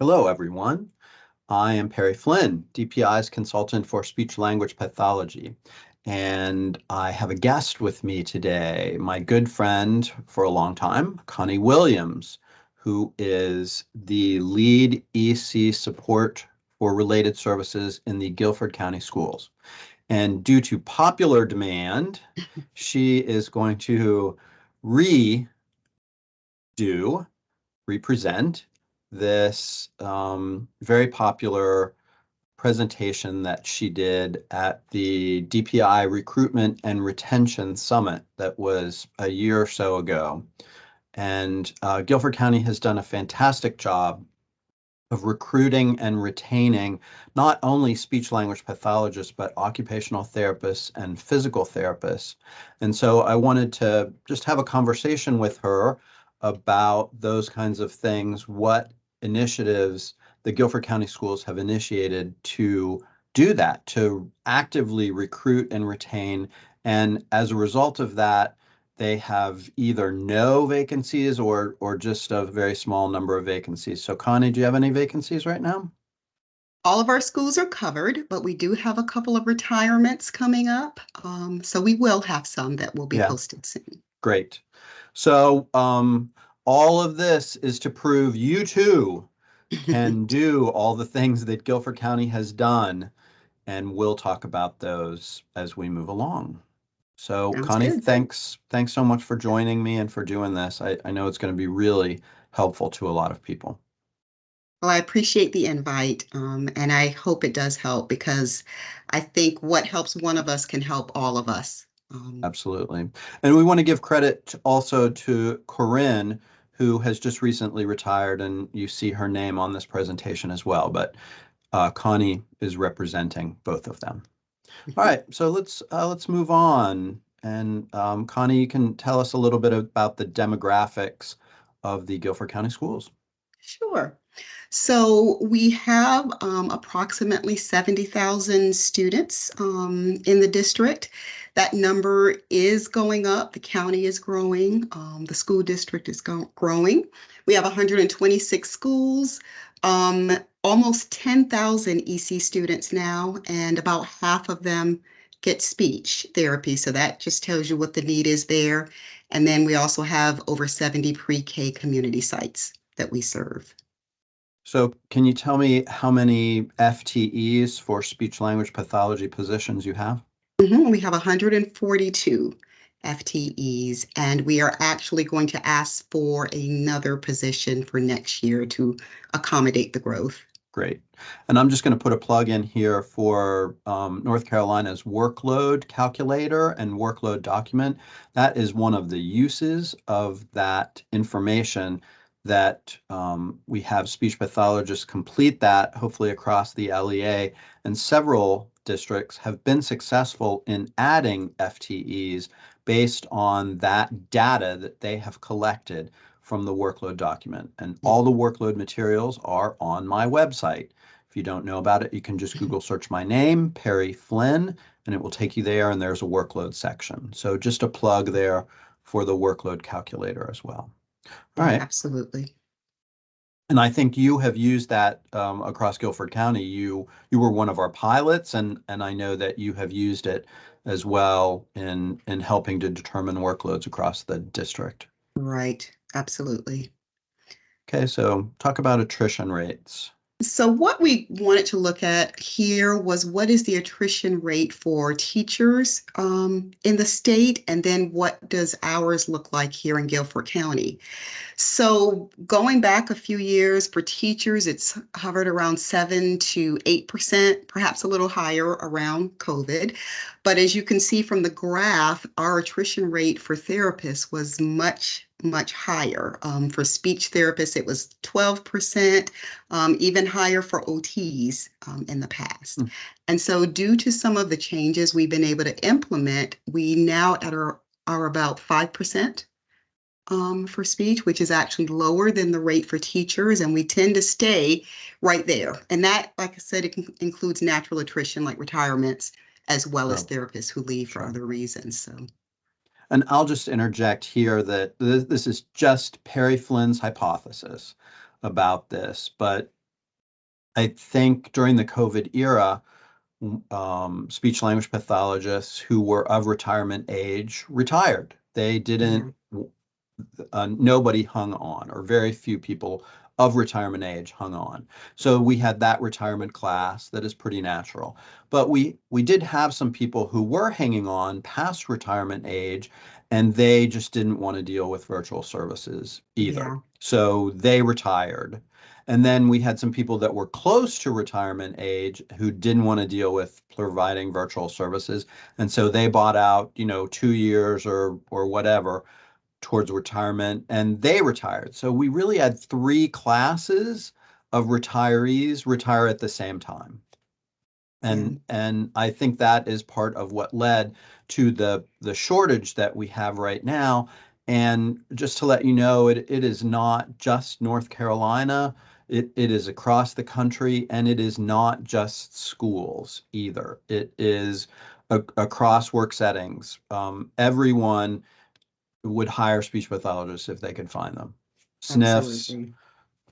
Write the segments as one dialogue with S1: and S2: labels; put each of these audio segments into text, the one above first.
S1: Hello, everyone. I am Perry Flynn, DPI's consultant for speech language pathology. And I have a guest with me today, my good friend for a long time, Connie Williams, who is the lead EC support for related services in the Guilford County Schools. And due to popular demand, she is going to redo represent this very popular presentation that she did at the DPI Recruitment and Retention Summit that was a year or so ago. And Guilford County has done a fantastic job of recruiting and retaining not only speech language pathologists, but occupational therapists and physical therapists. And so I wanted to just have a conversation with her about those kinds of things, what initiatives the Guilford County Schools have initiated to do that, to actively recruit and retain. And as a result of that, they have either no vacancies or just a very small number of vacancies. So Connie, do you have any vacancies right now?
S2: All of our schools are covered, but we do have a couple of retirements coming up. So we will have some that will be
S1: Yeah,
S2: posted soon.
S1: great. So all of this is to prove you too can do all the things that Guilford County has done, and we'll talk about those as we move along. So
S2: Sounds
S1: Connie,
S2: good.
S1: thanks so much for joining me and for doing this. I know it's going to be really helpful to a lot of people.
S2: Well, I appreciate the invite, and I hope it does help because I think what helps one of us can help all of us.
S1: Absolutely. And we want to give credit also to Corinne, who has just recently retired, and you see her name on this presentation as well. But Connie is representing both of them. All right, so let's move on. And Connie, you can tell us a little bit about the demographics of the Guilford County Schools.
S2: Sure. So we have approximately 70,000 students in the district. That number is going up. The county is growing. The school district is growing. We have 126 schools, um, almost 10,000 EC students now, and about half of them get speech therapy. So that just tells you what the need is there. And then we also have over 70 pre-K community sites that we serve.
S1: So can you tell me how many FTEs for speech language pathology positions you have?
S2: We have 142 FTEs, and we are actually going to ask for another position for next year to accommodate the growth.
S1: Great. And I'm just going to put a plug in here for North Carolina's workload calculator and workload document. That is one of the uses of that information that we have speech pathologists complete that, hopefully across the LEA. And several districts have been successful in adding FTEs based on that data that they have collected from the workload document. And all the workload materials are on my website. If you don't know about it, you can just Google search my name, Perry Flynn, and it will take you there, and there's a workload section. So just a plug there for the workload calculator as well. All
S2: Yeah,
S1: right.
S2: absolutely.
S1: And I think you have used that across Guilford County. You were one of our pilots, and I know that you have used it as well in helping to determine workloads across the district.
S2: Right, absolutely.
S1: Okay, so talk about attrition rates.
S2: So what we wanted to look at here was what is the attrition rate for teachers in the state, and then what does ours look like here in Guilford County? So going back a few years for teachers, it's hovered around 7 to 8%, perhaps a little higher around COVID. But as you can see from the graph, our attrition rate for therapists was much higher. For speech therapists, it was 12%, even higher for OTs in the past.
S1: Hmm.
S2: And so due to some of the changes we've been able to implement, we now are about 5% for speech, which is actually lower than the rate for teachers, and we tend to stay right there. And that, like I said, it includes natural attrition like retirements, as well as
S1: Oh,
S2: therapists who leave for
S1: sure.
S2: other reasons. So,
S1: And I'll just interject here that this is just Perry Flynn's hypothesis about this, but I think during the COVID era, speech language pathologists who were of retirement age retired. They
S2: Yeah,
S1: didn't, nobody hung on, or very few people of retirement age hung on. So we had that retirement class that is pretty natural. But we did have some people who were hanging on past retirement age, and they just didn't want to deal with virtual services either.
S2: yeah,
S1: So they retired. And then we had some people that were close to retirement age who didn't want to deal with providing virtual services. And so they bought out, 2 years or whatever towards retirement, and they retired. So we really had three classes of retirees retire at the same time.
S2: yeah,
S1: And I think that is part of what led to the shortage that we have right now. And just to let you know, it is not just North Carolina. It is across the country, and it is not just schools either. It is across work settings. Everyone would hire speech pathologists if they could find them. SNFs,
S2: absolutely.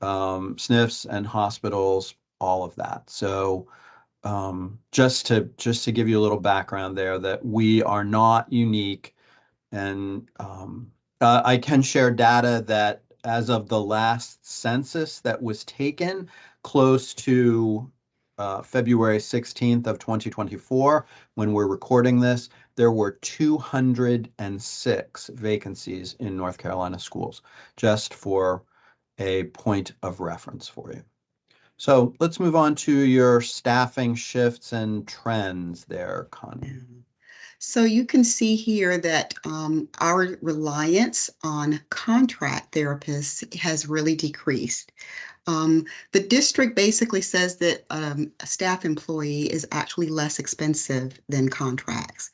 S1: SNFs and hospitals, all of that. So just to give you a little background there, that we are not unique, and I can share data that as of the last census that was taken close to February 16th of 2024, when we're recording this, there were 206 vacancies in North Carolina schools, just for a point of reference for you. So let's move on to your staffing shifts and trends there,
S2: Yeah.
S1: Connie.
S2: So you can see here that our reliance on contract therapists has really decreased. The district basically says that a staff employee is actually less expensive than contracts.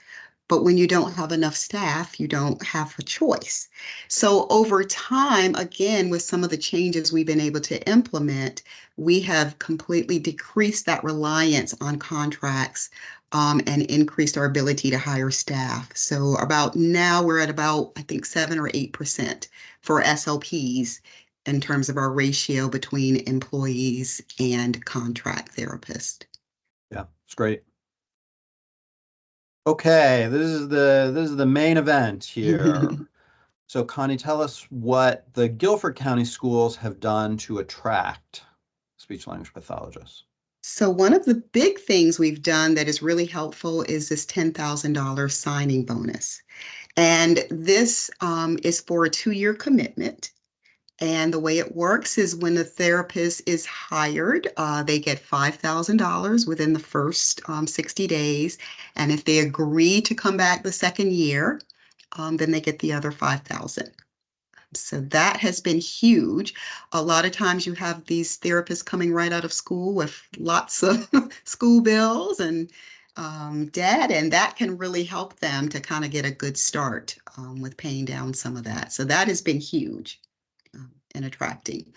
S2: But when you don't have enough staff, you don't have a choice. So over time, again, with some of the changes we've been able to implement, we have completely decreased that reliance on contracts and increased our ability to hire staff. So about now we're at about, I think, 7 or 8% for SLPs in terms of our ratio between employees and contract therapists.
S1: Yeah, it's great. Okay, this is the main event here. So Connie, tell us what the Guilford County schools have done to attract speech language pathologists.
S2: So one of the big things we've done that is really helpful is this $10,000 signing bonus. And this is for a 2-year commitment. And the way it works is when the therapist is hired, they get $5,000 within the first 60 days. And if they agree to come back the second year, then they get the other 5,000. So that has been huge. A lot of times you have these therapists coming right out of school with lots of school bills and debt, and that can really help them to kind of get a good start with paying down some of that. So that has been huge in attracting.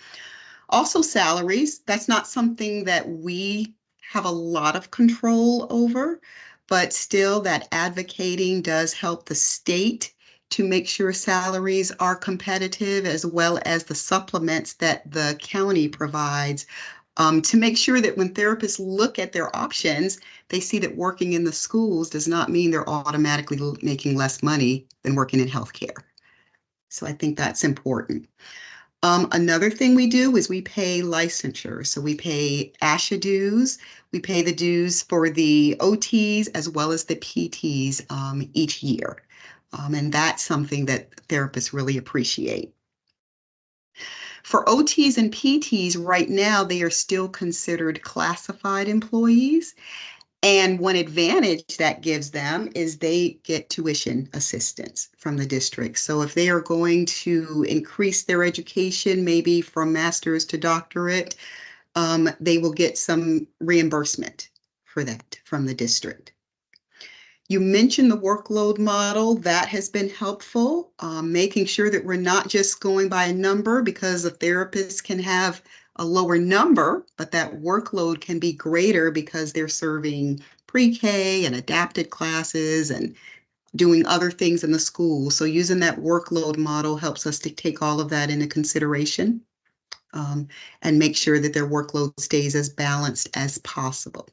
S2: Also, salaries, that's not something that we have a lot of control over, but still, that advocating does help the state to make sure salaries are competitive, as well as the supplements that the county provides to make sure that when therapists look at their options, they see that working in the schools does not mean they're automatically making less money than working in healthcare. So I think that's important. Another thing we do is we pay licensure. So we pay ASHA dues. We pay the dues for the OTs as well as the PTs each year. And that's something that therapists really appreciate. For OTs and PTs, right now, they are still considered classified employees. And one advantage that gives them is they get tuition assistance from the district. So if they are going to increase their education, maybe from master's to doctorate, they will get some reimbursement for that from the district. You mentioned the workload model. That has been helpful, making sure that we're not just going by a number, because a therapist can have a lower number, but that workload can be greater because they're serving pre-K and adapted classes and doing other things in the school. So using that workload model helps us to take all of that into consideration. and make sure that their workload stays as balanced as possible.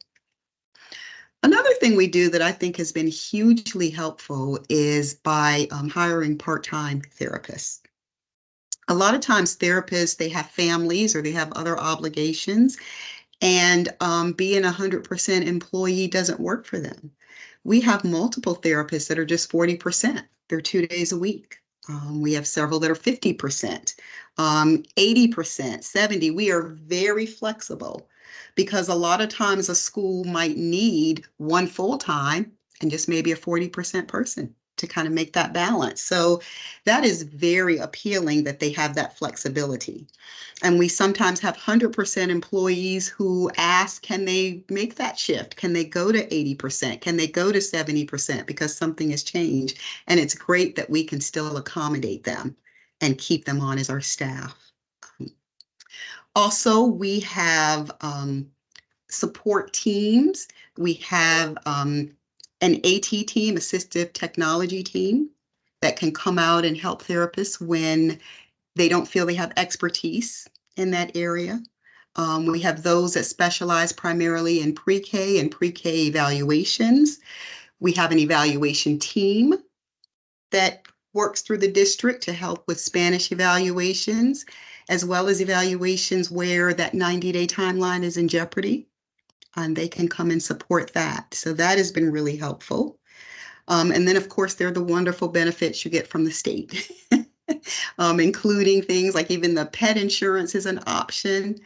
S2: Another thing we do that I think has been hugely helpful is by hiring part-time therapists. A lot of times therapists, they have families or they have other obligations, and being 100% employee doesn't work for them. We have multiple therapists that are just 40%. They're 2 days a week. We have several that are 50%, 80%, 70. We are very flexible because a lot of times a school might need one full-time and just maybe a 40% person to kind of make that balance. So that is very appealing that they have that flexibility. And we sometimes have 100% employees who ask, can they make that shift? Can they go to 80%? Can they go to 70% because something has changed? And it's great that we can still accommodate them and keep them on as our staff. Also, we have support teams. We have an AT team, assistive technology team, that can come out and help therapists when they don't feel they have expertise in that area. We have those that specialize primarily in pre-K and pre-K evaluations. We have an evaluation team that works through the district to help with Spanish evaluations, as well as evaluations where that 90-day timeline is in jeopardy, and they can come and support that. So that has been really helpful. And then, of course, there are the wonderful benefits you get from the state. Including things like even the pet insurance is an option.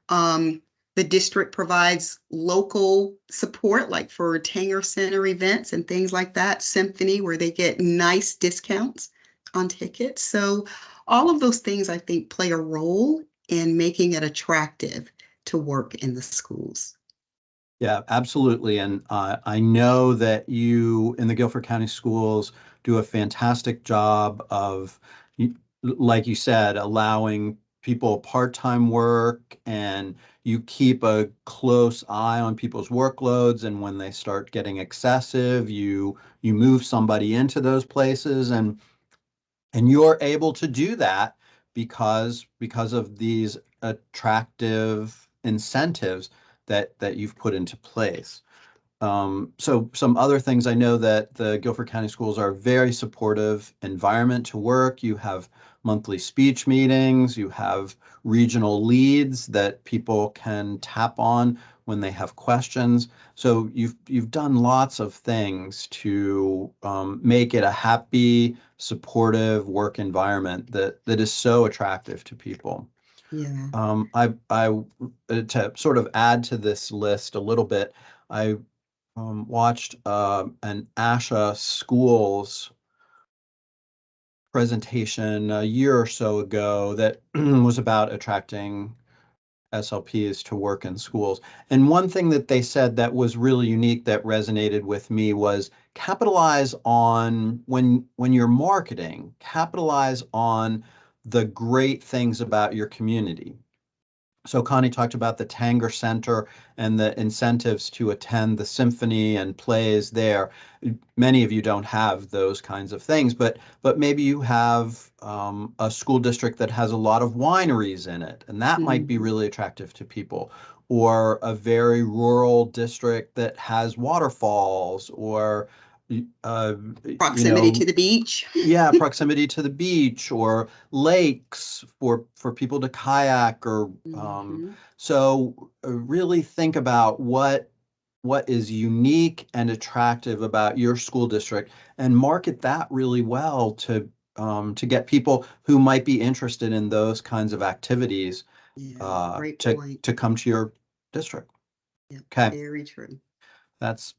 S2: The district provides local support, like for Tanger Center events and things like that, Symphony, where they get nice discounts on tickets. So all of those things, I think, play a role in making it attractive to work in the schools.
S1: Yeah, absolutely. And I know that you in the Guilford County Schools do a fantastic job of, like you said, allowing people part-time work, and you keep a close eye on people's workloads. And when they start getting excessive, you move somebody into those places, and you're able to do that because of these attractive incentives that you've put into place. So some other things, I know that the Guilford County Schools are a very supportive environment to work. You have monthly speech meetings, you have regional leads that people can tap on when they have questions. So you've done lots of things to make it a happy, supportive work environment that is so attractive to people.
S2: Yeah.
S1: I to sort of add to this list a little bit, I watched an ASHA schools presentation a year or so ago that was about attracting SLPs to work in schools. And one thing that they said that was really unique that resonated with me was capitalize on when you're marketing, capitalize on the great things about your community. So Connie talked about the Tanger Center and the incentives to attend the symphony and plays there. Many of you don't have those kinds of things, but maybe you have a school district that has a lot of wineries in it, and that might be
S2: Mhm.
S1: really attractive to people. Or a very rural district that has waterfalls, or uh, you
S2: Proximity
S1: know,
S2: to the beach.
S1: yeah, proximity to the beach or lakes for people to kayak, or
S2: Mhm.
S1: so really think about what is unique and attractive about your school district, and market that really well to get people who might be interested in those kinds of activities
S2: Yeah, great point.
S1: to come to your district.
S2: Yeah,
S1: Okay,
S2: very true.
S1: that's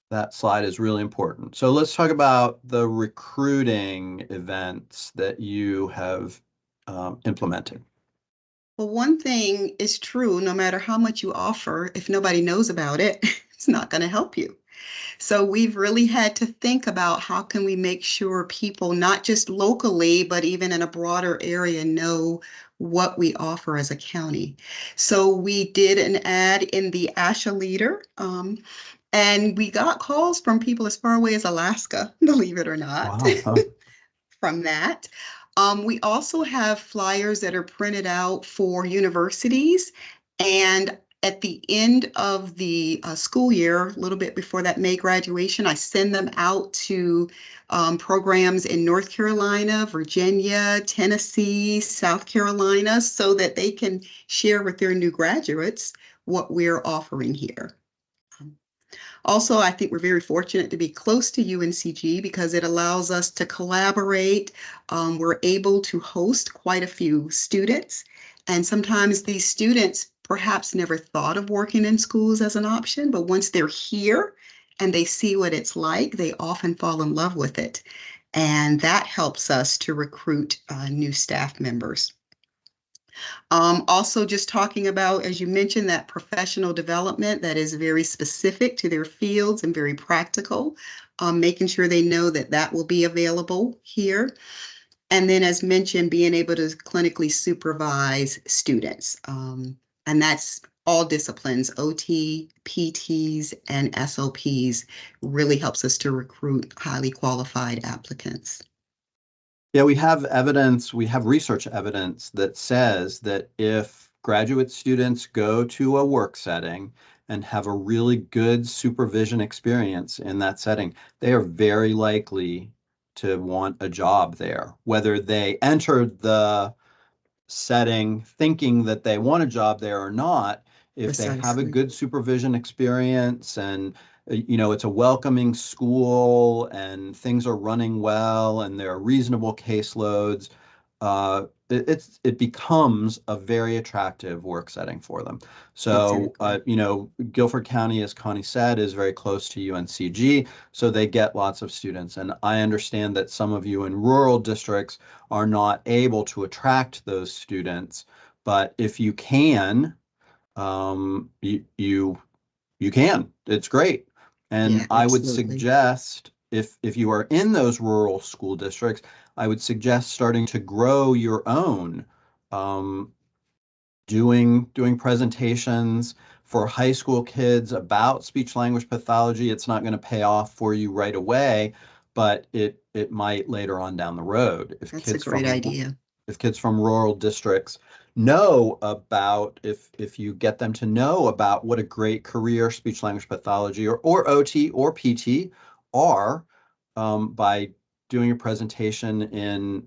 S1: that slide is really important. So let's talk about the recruiting events that you have implemented.
S2: Well, one thing is true, no matter how much you offer, if nobody knows about it, it's not going to help you. So we've really had to think about how can we make sure people, not just locally, but even in a broader area, know what we offer as a county. So we did an ad in the ASHA Leader, and we got calls from people as far away as Alaska, believe it or not,
S1: Wow.
S2: from that. We also have flyers that are printed out for universities. And at the end of the school year, a little bit before that May graduation, I send them out to programs in North Carolina, Virginia, Tennessee, South Carolina, so that they can share with their new graduates what we're offering here. Also, I think we're very fortunate to be close to UNCG because it allows us to collaborate. We're able to host quite a few students, and sometimes these students perhaps never thought of working in schools as an option, but once they're here and they see what it's like, they often fall in love with it. And that helps us to recruit new staff members. Also, just talking about, as you mentioned, that professional development that is very specific to their fields and very practical, making sure they know that that will be available here. And then, as mentioned, being able to clinically supervise students. And that's all disciplines, OT, PTs, and SLPs really helps us to recruit highly qualified applicants.
S1: Yeah, we have evidence, we have research evidence that says that if graduate students go to a work setting and have a really good supervision experience in that setting, they are very likely to want a job there. Whether they entered the setting thinking that they want a job there or not, if they have a
S2: Precisely.
S1: good supervision experience and it's a welcoming school and things are running well and there are reasonable caseloads, it becomes a very attractive work setting for them. So,
S2: Exactly.
S1: Guilford County, as Connie said, is very close to UNCG, so they get lots of students. And I understand that some of you in rural districts are not able to attract those students, but if you can, you can. It's great. And
S2: Yeah,
S1: I would
S2: absolutely.
S1: suggest if you are in those rural school districts, I would suggest starting to grow your own, um, doing presentations for high school kids about speech language pathology. It's not going to pay off for you right away, but it might later on down the road
S2: That's a great idea.
S1: if kids from rural districts know about if you get them to know about what a great career speech language pathology or OT or PT are, by doing a presentation in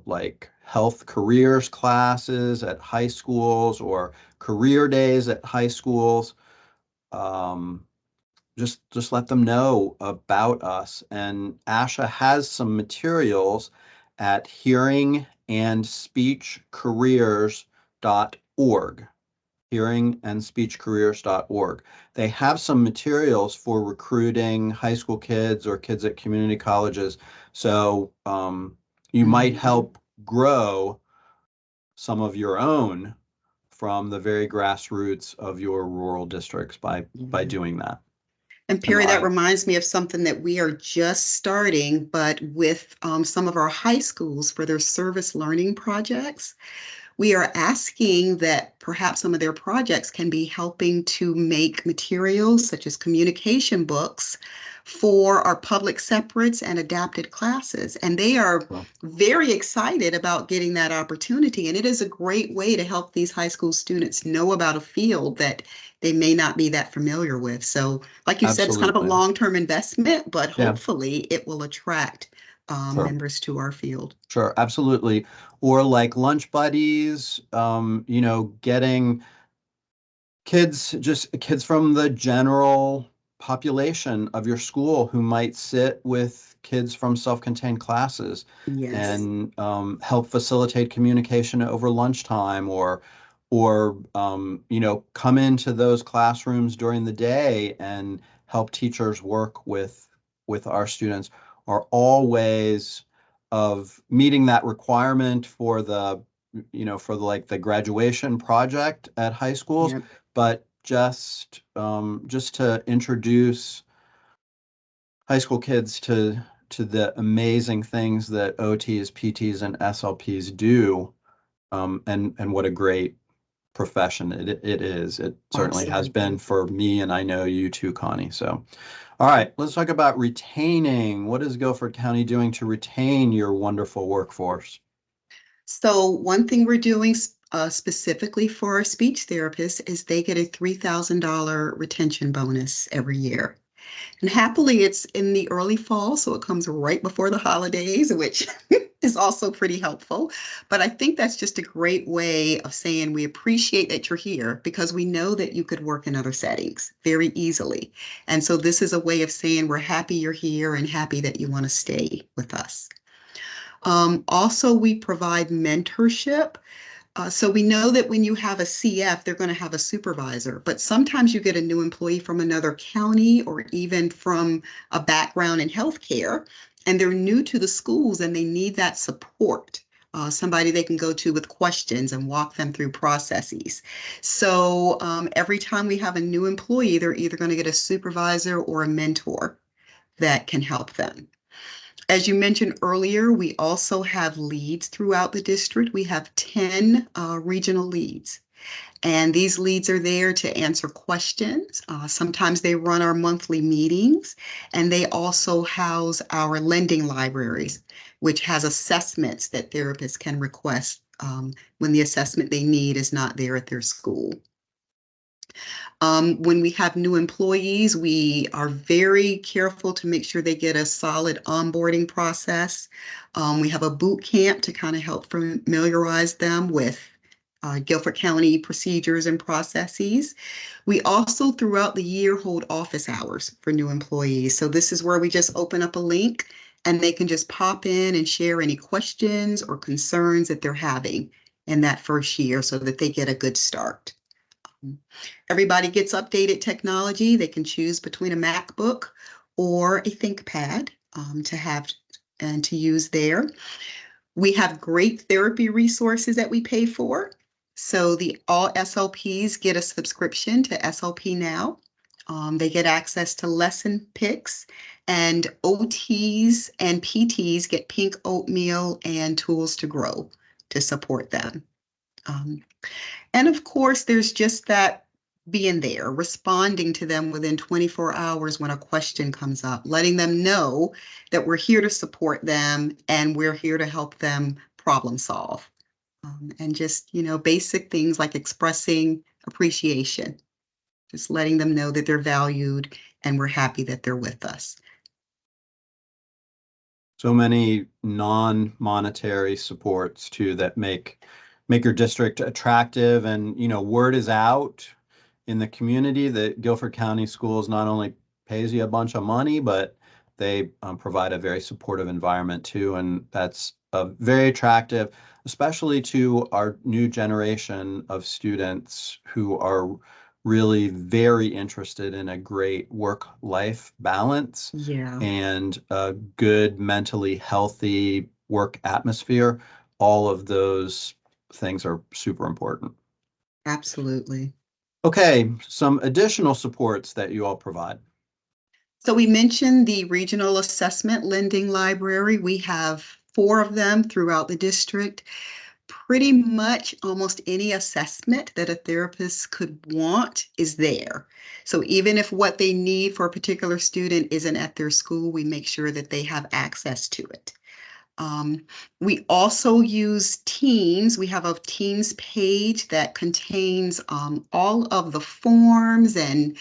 S1: like health careers classes at high schools or career days at high schools. Um, just let them know about us. And Asha has some materials at hearingandspeechcareers.org. Hearingandspeechcareers.org. They have some materials for recruiting high school kids or kids at community colleges. So you might
S2: Mhm.
S1: help grow some of your own from the very grassroots of your rural districts by
S2: Yeah.
S1: doing that.
S2: And
S1: And
S2: Perry, that reminds me of something that we are just starting, but with some of our high schools for their service learning projects. We are asking that perhaps some of their projects can be helping to make materials such as communication books for our public separates and adapted classes. And they are
S1: well,
S2: very excited about getting that opportunity. And it is a great way to help these high school students know about a field that they may not be that familiar with. So, like you said, it's kind of a
S1: absolutely.
S2: long-term investment, but
S1: Yeah,
S2: hopefully it will attract
S1: sure.
S2: members to our field.
S1: Sure, absolutely. Or like lunch buddies, getting kids from the general population of your school who might sit with kids from self-contained classes
S2: Yes.
S1: and help facilitate communication over lunchtime or come into those classrooms during the day and help teachers work with our students are all ways of meeting that requirement for like the graduation project at high schools,
S2: Yeah.
S1: but just to introduce high school kids to the amazing things that OTs, PTs, and SLPs do, and what a great profession it is. It certainly has been
S2: Absolutely.
S1: for me, and I know you too, Connie. So, all right, let's talk about retaining. What is Guilford County doing to retain your wonderful workforce?
S2: So one thing we're doing specifically for our speech therapists is they get a $3,000 retention bonus every year. And happily, it's in the early fall, so it comes right before the holidays, which is also pretty helpful. But I think that's just a great way of saying we appreciate that you're here because we know that you could work in other settings very easily. And so this is a way of saying we're happy you're here and happy that you want to stay with us. Also, we provide mentorship. So we know that when you have a CF, they're going to have a supervisor, but sometimes you get a new employee from another county or even from a background in healthcare, and they're new to the schools and they need that support. Somebody they can go to with questions and walk them through processes. So every time we have a new employee, they're either going to get a supervisor or a mentor that can help them. As you mentioned earlier, we also have leads throughout the district. We have 10 regional leads, and these leads are there to answer questions. Sometimes they run our monthly meetings, and they also house our lending libraries, which has assessments that therapists can request when the assessment they need is not there at their school. When we have new employees, we are very careful to make sure they get a solid onboarding process. We have a boot camp to kind of help familiarize them with Guilford County procedures and processes. We also, throughout the year, hold office hours for new employees. So this is where we just open up a link and they can just pop in and share any questions or concerns that they're having in that first year so that they get a good start. Everybody gets updated technology. They can choose between a MacBook or a ThinkPad to have and to use there. We have great therapy resources that we pay for. So the all SLPs get a subscription to SLP Now. They get access to lesson picks, and OTs and PTs get pink oatmeal and tools to grow to support them. Um, and of course, there's just that being there, responding to them within 24 hours when a question comes up, letting them know that we're here to support them and we're here to help them problem solve. And just, basic things like expressing appreciation, just letting them know that they're valued and we're happy that they're with us.
S1: So many non-monetary supports too that make your district attractive, and word is out in the community that Guilford County Schools not only pays you a bunch of money, but they provide a very supportive environment too, and that's very attractive, especially to our new generation of students who are really very interested in a great work-life balance
S2: Yeah,
S1: and a good mentally healthy work atmosphere. All of those things are super important.
S2: absolutely.
S1: Okay, some additional supports that you all provide.
S2: So we mentioned the regional assessment lending library. We have 4 of them throughout the district. Pretty much almost any assessment that a therapist could want is there. So even if what they need for a particular student isn't at their school, we make sure that they have access to it. Um, we also use Teams. We have a Teams page that contains all of the forms and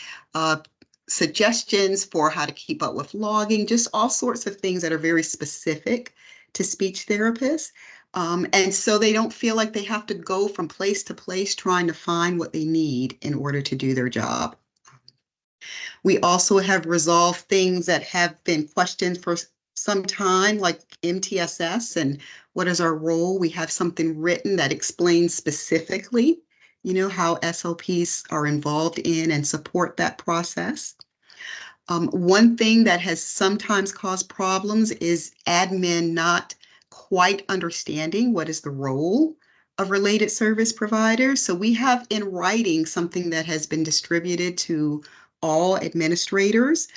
S2: suggestions for how to keep up with logging, just all sorts of things that are very specific to speech therapists. And so they don't feel like they have to go from place to place trying to find what they need in order to do their job. We also have resolved things that have been questioned for some time, like MTSS and what is our role. We have something written that explains specifically, how SLPs are involved in and support that process. One thing that has sometimes caused problems is admin not quite understanding what is the role of related service providers. So we have in writing something that has been distributed to all administrators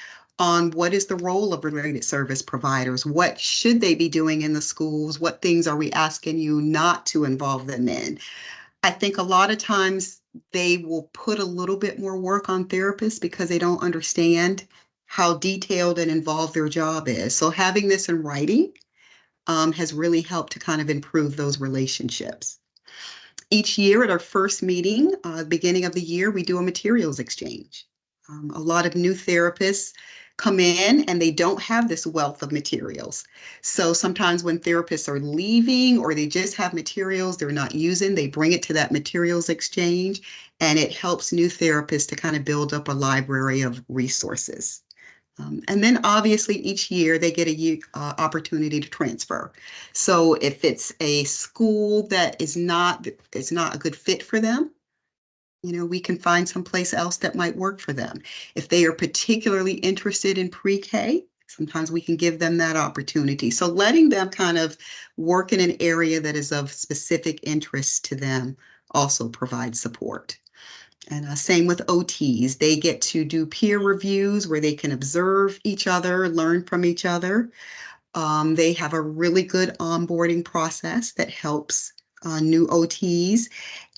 S2: on what is the role of related service providers, what should they be doing in the schools, what things are we asking you not to involve them in. I think a lot of times they will put a little bit more work on therapists because they don't understand how detailed and involved their job is. So having this in writing has really helped to kind of improve those relationships. Each year at our first meeting, beginning of the year, we do a materials exchange. A lot of new therapists come in and they don't have this wealth of materials. So sometimes when therapists are leaving or they just have materials they're not using, they bring it to that materials exchange, and it helps new therapists to kind of build up a library of resources. And then obviously each year they get a opportunity to transfer. So if it's a school that is not a good fit for them, we can find someplace else that might work for them. If they are particularly interested in pre-K, sometimes we can give them that opportunity. So letting them kind of work in an area that is of specific interest to them also provides support. And same with OTs. They get to do peer reviews where they can observe each other, learn from each other. They have a really good onboarding process that helps new OTs.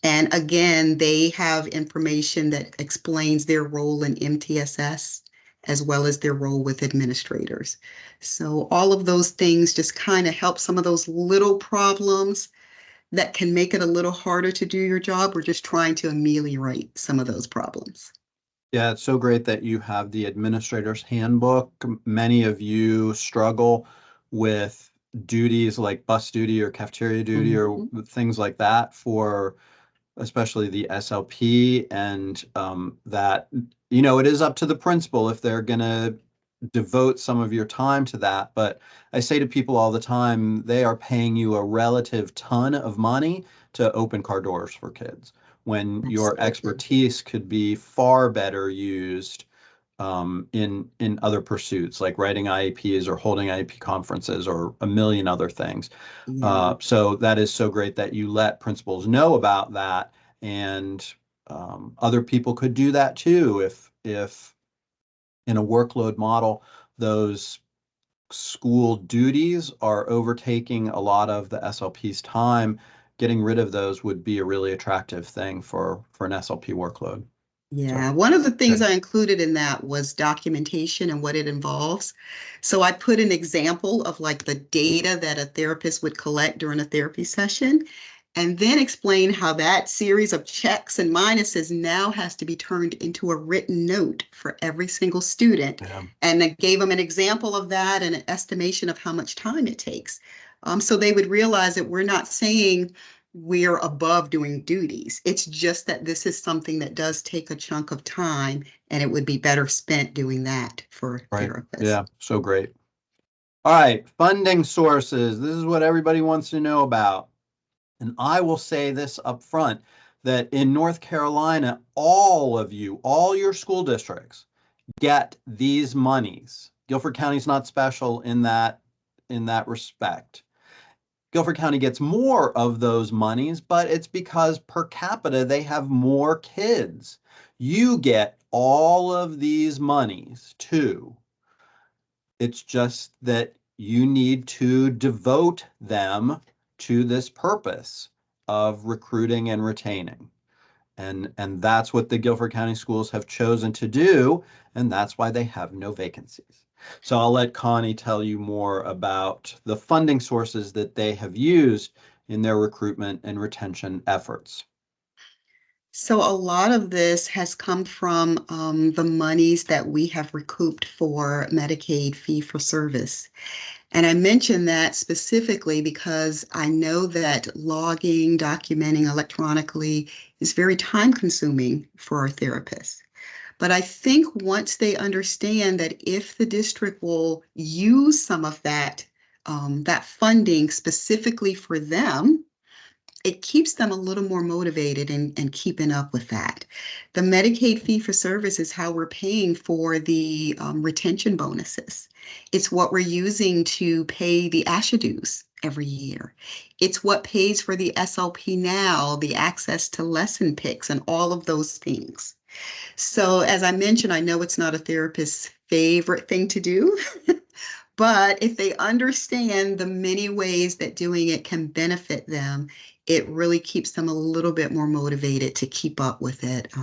S2: And again, they have information that explains their role in MTSS as well as their role with administrators. So all of those things just kind of help some of those little problems that can make it a little harder to do your job. We're just trying to ameliorate some of those problems.
S1: Yeah, it's so great that you have the administrator's handbook. Many of you struggle with duties like bus duty or cafeteria duty or
S2: Mhm.
S1: things like that for especially the SLP, and that, it is up to the principal if they're going to devote some of your time to that. But I say to people all the time, they are paying you a relative ton of money to open car doors for kids when your
S2: Absolutely.
S1: expertise could be far better used in other pursuits like writing IEPs or holding IEP conferences or a million other things.
S2: Yeah.
S1: So that is so great that you let principals know about that, and other people could do that too if in a workload model those school duties are overtaking a lot of the SLP's time. Getting rid of those would be a really attractive thing for an SLP workload. So
S2: Yeah, one of the things
S1: good.
S2: I included in that was documentation and what it involves. So I put an example of like the data that a therapist would collect during a therapy session, and then explain how that series of checks and minuses now has to be turned into a written note for every single student.
S1: Yeah,
S2: And I gave them an example of that and an estimation of how much time it takes. So they would realize that we're not saying we're above doing duties. It's just that this is something that does take a chunk of time, and it would be better spent doing that for
S1: right.
S2: therapists.
S1: Yeah, so great. All right, funding sources. This is what everybody wants to know about. And I will say this up front, that in North Carolina, all of you, all your school districts get these monies. Guilford County is not special in that respect. Guilford County gets more of those monies, but it's because per capita they have more kids. You get all of these monies too. It's just that you need to devote them to this purpose of recruiting and retaining. And that's what the Guilford County schools have chosen to do, and that's why they have no vacancies. So I'll let Connie tell you more about the funding sources that they have used in their recruitment and retention efforts.
S2: So a lot of this has come from the monies that we have recouped for Medicaid fee for service. And I mention that specifically because I know that logging, documenting electronically is very time consuming for our therapists. But I think once they understand that if the district will use some of that funding specifically for them, it keeps them a little more motivated and keeping up with that. The Medicaid fee for service is how we're paying for the retention bonuses. It's what we're using to pay the ASHA dues every year. It's what pays for the SLP now, the access to lesson picks, and all of those things. So, as I mentioned, I know it's not a therapist's favorite thing to do, but if they understand the many ways that doing it can benefit them, it really keeps them a little bit more motivated to keep up with it,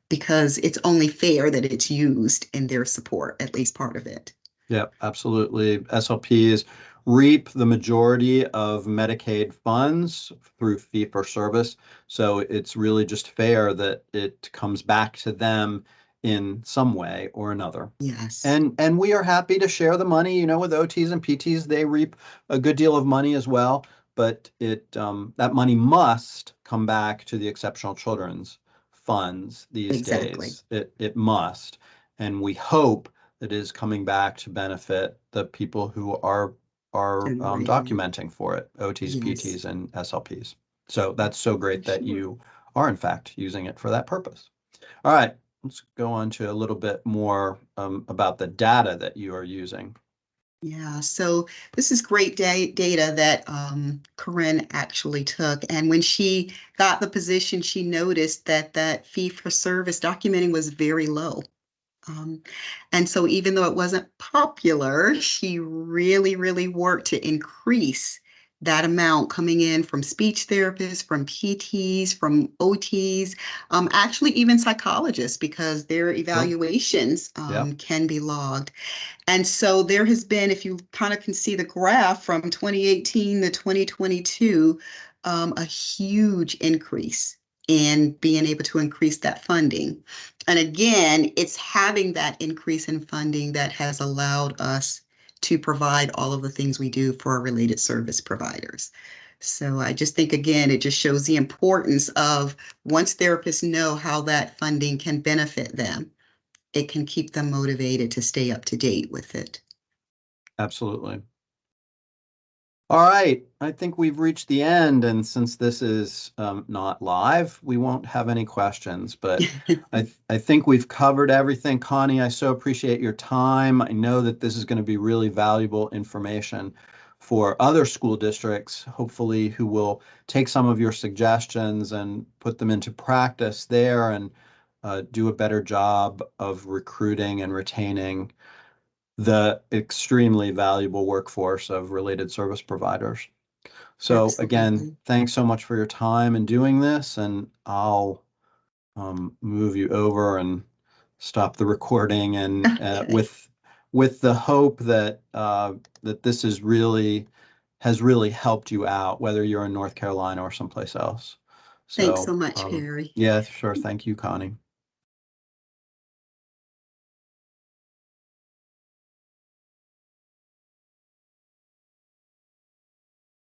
S2: because it's only fair that it's used in their support, at least part of it.
S1: Yeah, absolutely. SLPs reap the majority of Medicaid funds through fee for service. So it's really just fair that it comes back to them in some way or another.
S2: Yes,
S1: And we are happy to share the money, with OTs and PTs. They reap a good deal of money as well, but that money must come back to the exceptional children's funds these
S2: exactly.
S1: days. It must. And we hope that it is coming back to benefit the people who are
S2: Generating it.
S1: documenting for it, OTs,
S2: Yes,
S1: PTs, and SLPs. So that's so
S2: for
S1: great that
S2: sure.
S1: you are in fact using it for that purpose. All right, let's go on to a little bit more about the data that you are using.
S2: Yeah, so this is great data that Corinne actually took. And when she got the position, she noticed that that fee for service documenting was very low. Um, and so even though it wasn't popular, she really, really worked to increase that amount coming in from speech therapists, from PTs, from OTs, actually even psychologists, because their
S1: Sure.
S2: evaluations
S1: Yeah.
S2: can be logged. And so there has been, if you kind of can see the graph from 2018 to 2022, a huge increase in being able to increase that funding. And again, it's having that increase in funding that has allowed us to provide all of the things we do for our related service providers. So I just think, again, it just shows the importance of once therapists know how that funding can benefit them, it can keep them motivated to stay up to date with it.
S1: Absolutely. All right, I think we've reached the end, and since this is not live, we won't have any questions, but I think we've covered everything. Connie, I so appreciate your time. I know that this is going to be really valuable information for other school districts, hopefully, who will take some of your suggestions and put them into practice there and do a better job of recruiting and retaining the extremely valuable workforce of related service providers. So again,
S2: Absolutely.
S1: thanks so much for your time in doing this, and I'll move you over and stop the recording, and
S2: Okay.
S1: with the hope that that this has really helped you out, whether you're in North Carolina or someplace else.
S2: Thanks so
S1: So
S2: much, Harry.
S1: yeah, sure. Thank you, Connie.